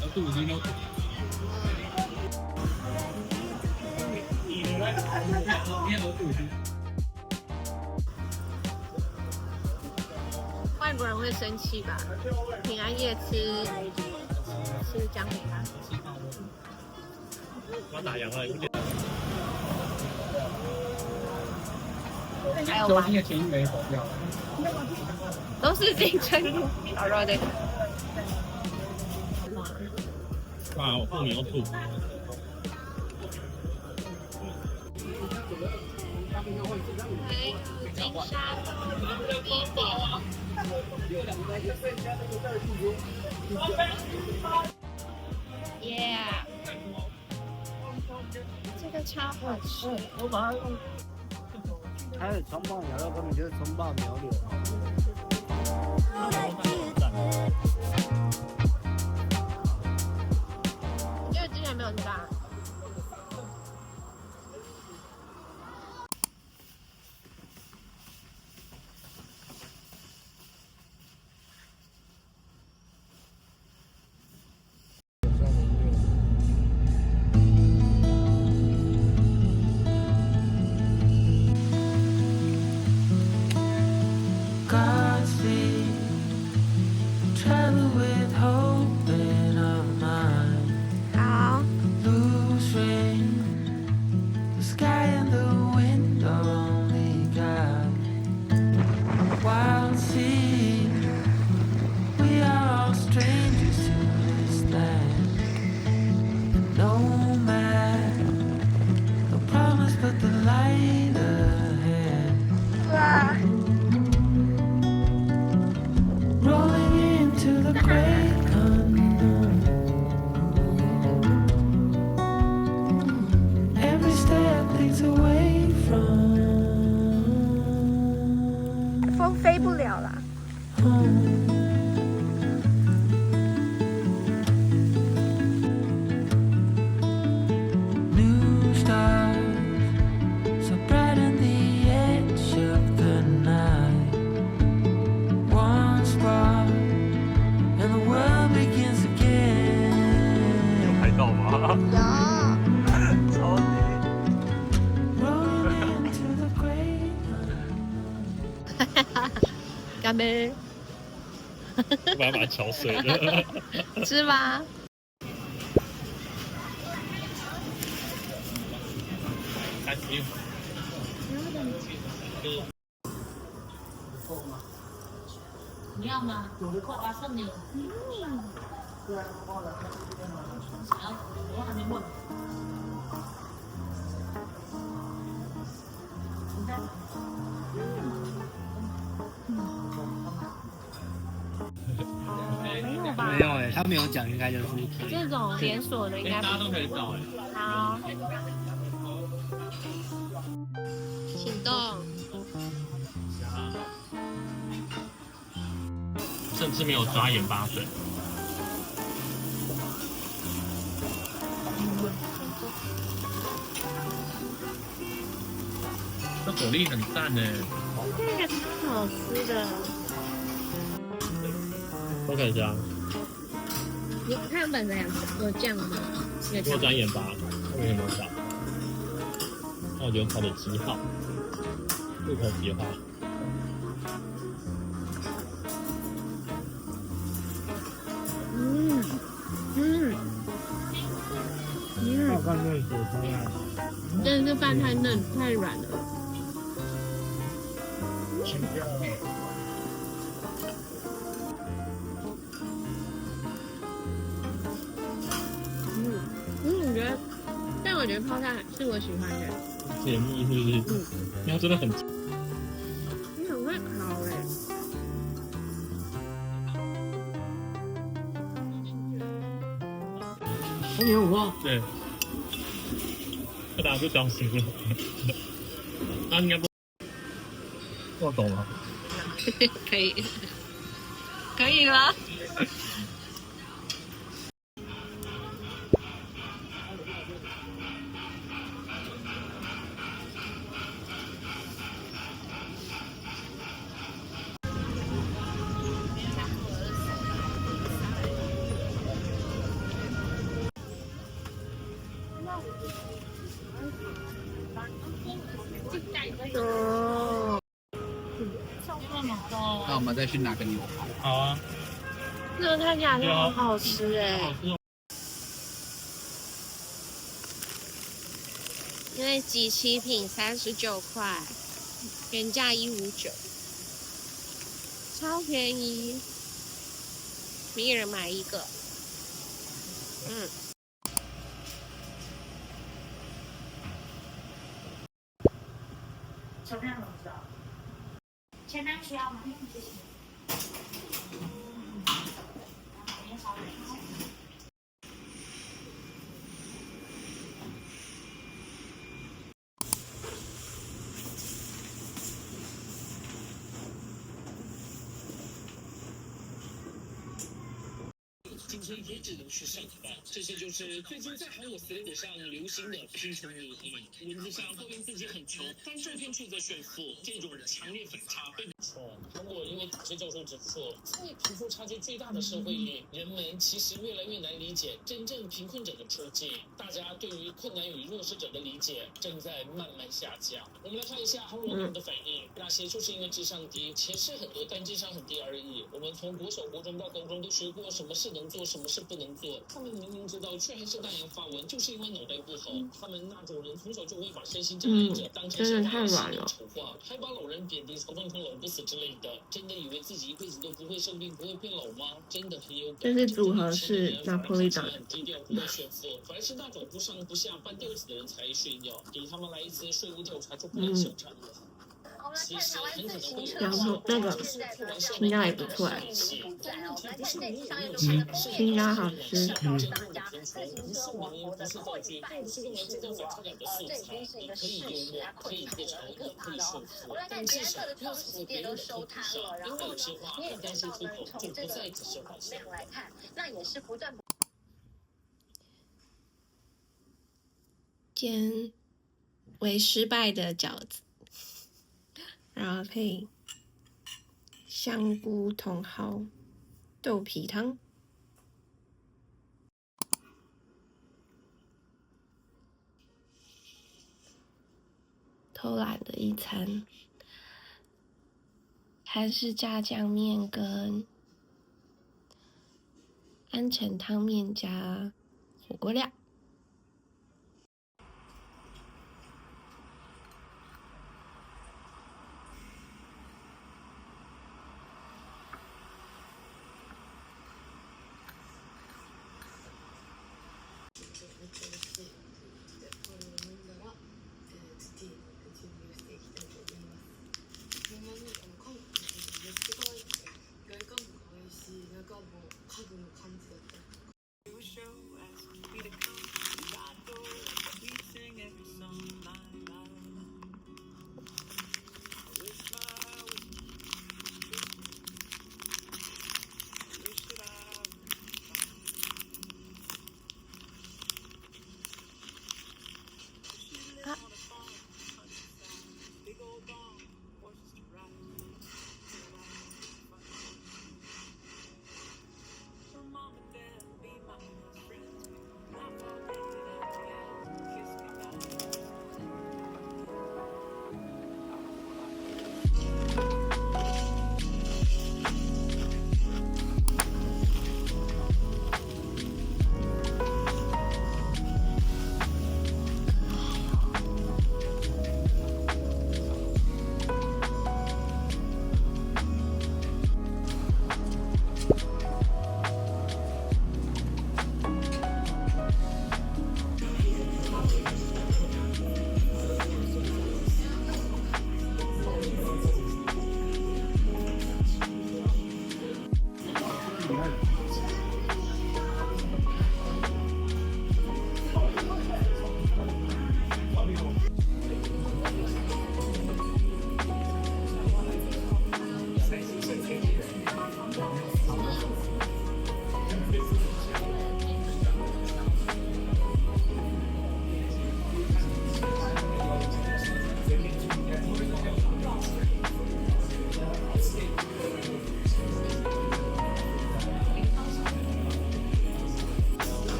有肚子有肚。外国人会生气吧？平安夜吃姜饼吗？我打烊了，有点。还有吗？昨天的前一枚走掉了。都是金针菇，好肉的。哇，我后面要吐。还有金沙豆冰饼。Yeah， 这个超好吃。还有葱爆牛肉，根本就是葱爆牛柳。你觉得之前没有吃到？好。哇！ 风飞不了啦。有拍到吗？有。超级。干杯！我把它敲碎了。吃吧。开始。你要吗？有的扣啊，剩你。想要？我还没问。没有吧？没有哎，他没有讲，应该就是这种连锁的应该大家都可以不找哎。好。请动。甚至没有抓盐巴水。这果粒很赞呢。这个超好吃的。都可以加。它原本怎样？有酱吗？有多加盐巴，后面有没有加？那我觉得烤的极好，入口即化。放热水烧呀。但是饭太嫩太软了。我觉得，但我觉得泡菜是我喜欢的。解腻是不是？因为它真的很。你很会烤哎。红牛五对。大家不相信了。那应该不。我懂了。可以，可以了。我们再去拿个牛排。好啊，这个看起来就很好吃哎、好吃哦。因为几七品39块，原价159，超便宜，一人买一个。小朋友怎么知道？签单需要吗？谢谢。今天也只能去上班。这些就是最近在韩国 Threads 上流行的贫穷女艺，文字上抱怨自己很穷，但照片却在炫富，这种强烈反差被韩国因为大学教授指出，在贫富差距最大的社会里，人们其实越来越难理解真正贫困者的处境，大家对于困难与弱势者的理解正在慢慢下降。我们来看一下韩国人的反应，那些就是因为智商低，钱是很多，但智商很低而已。我们从国小、国中到高中都学过什么是能做，什么是不能做，他们明明知道，却还是大言发文，就是因为脑袋不好。他们那种人从小就会把身心障碍者当成真的太软了丑化，还把老人贬低、嘲讽成老不死之类的。真的以为自己一辈子都不会生病、不会变老吗？真的很有感。这是组合是拿破仑党很低调，不会炫富，反而是那种不上不下、半吊子的人才炫耀。给他们来一次税务调查就不能小看了。其实很可能会有然后那个青椒也不错哎，青椒好吃。不是原因，不是道具，不是用来制造反差感的素材。你可以幽默，可以自嘲，也可以炫富，但至少不要踩在别人的痛苦上，因为有些话一旦说出口，就不再只是幻想。煎为失败的饺子，然后配香菇茼蒿豆皮汤。偷懒的一餐，韩式炸酱面跟安城汤面加火锅料。中も家具の感じだった。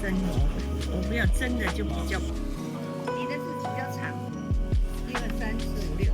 生哦，我没有真的就比较，你的字比较长，1、2、3、4、5、6。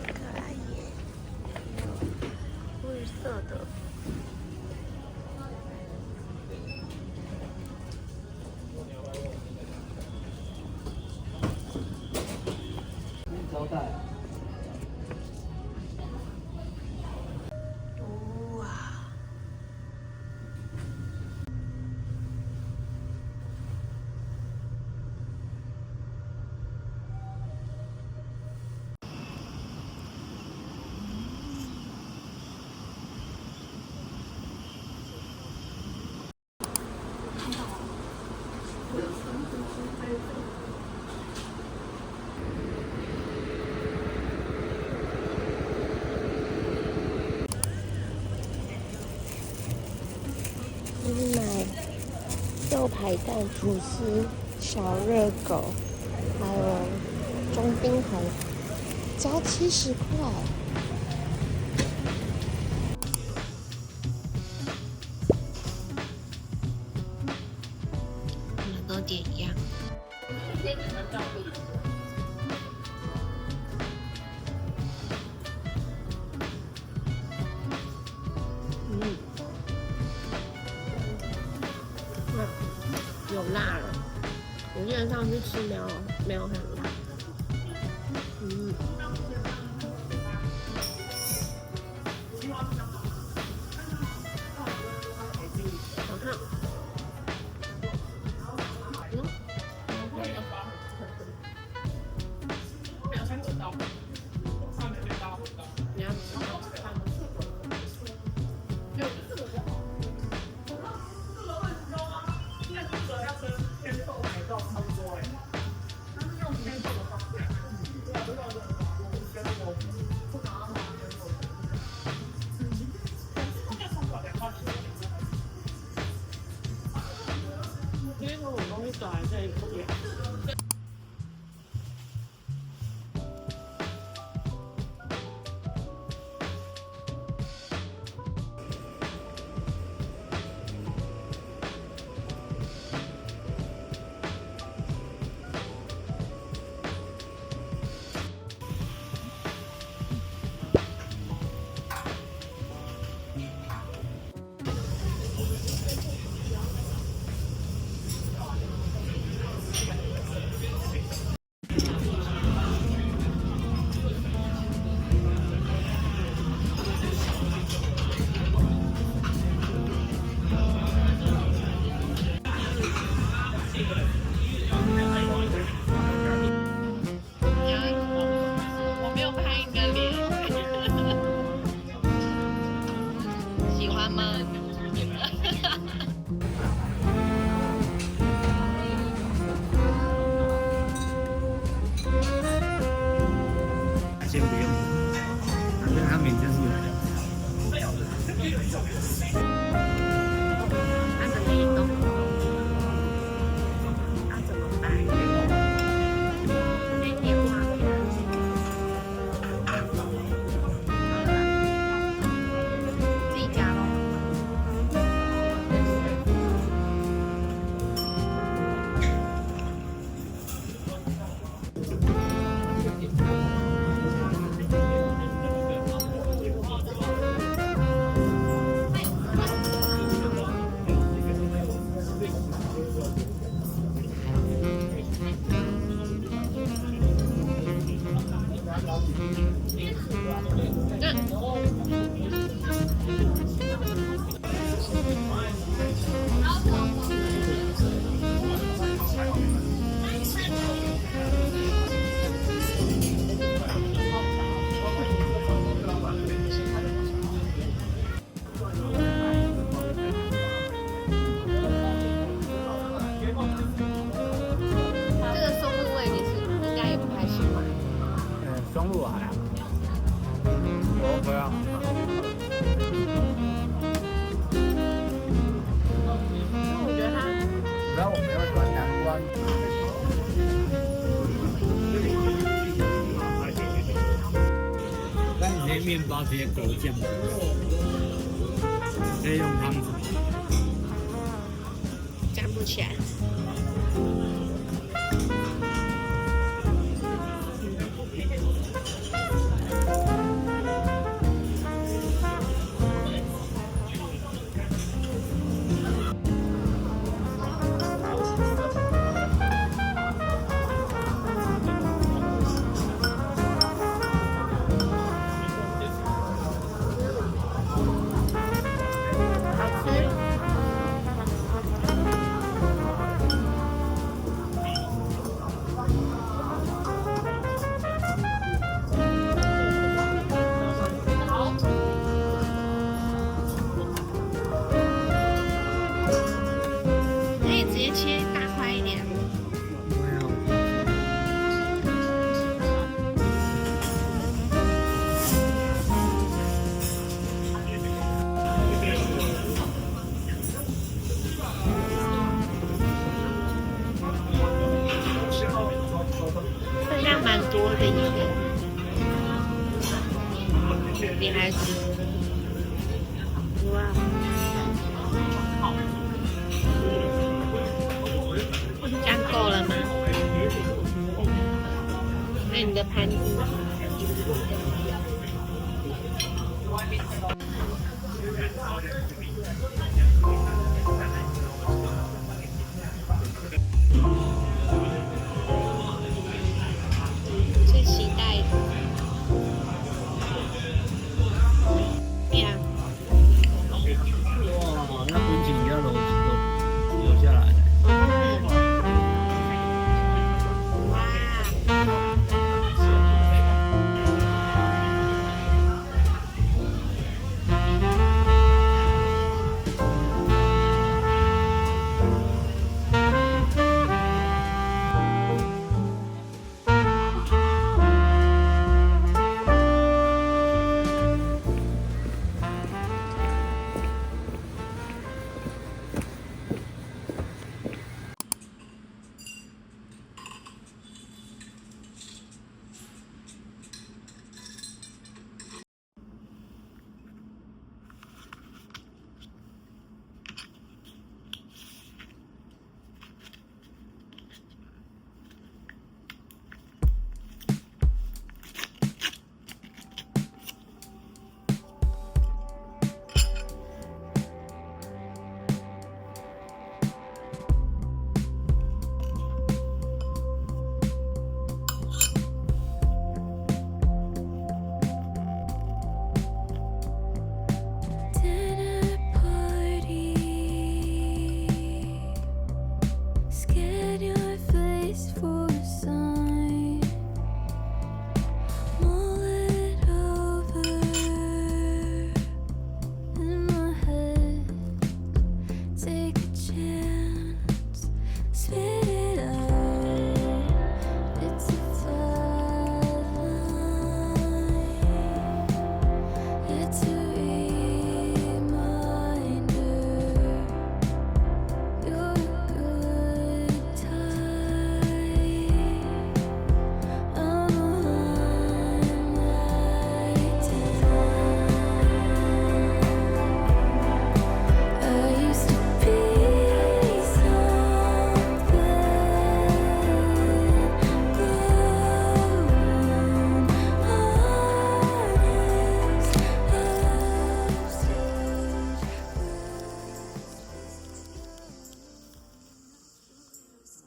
可爱耶，绿色的。招待。哇！买肉排蛋吐司、小热狗，还有中冰红，只要70块。我们都点一样。有辣了，我记得上次吃没有很辣。好看。你要吃吗？因为我东西走在这里不远。我没有拍你的脸，喜欢吗？先不用，反正他们就是有人。那怎么移动？那怎么办？没电话。好了，自己加咯。中路还好。我 OK 啊。我觉得它然后我比较喜欢南关。但你这些面包直接裹酱，可以用汤匙。粘不起来。好吃。可以直接切大块一点。分量蛮多的耶，你还是哇，这样够了吗？那你的盘子。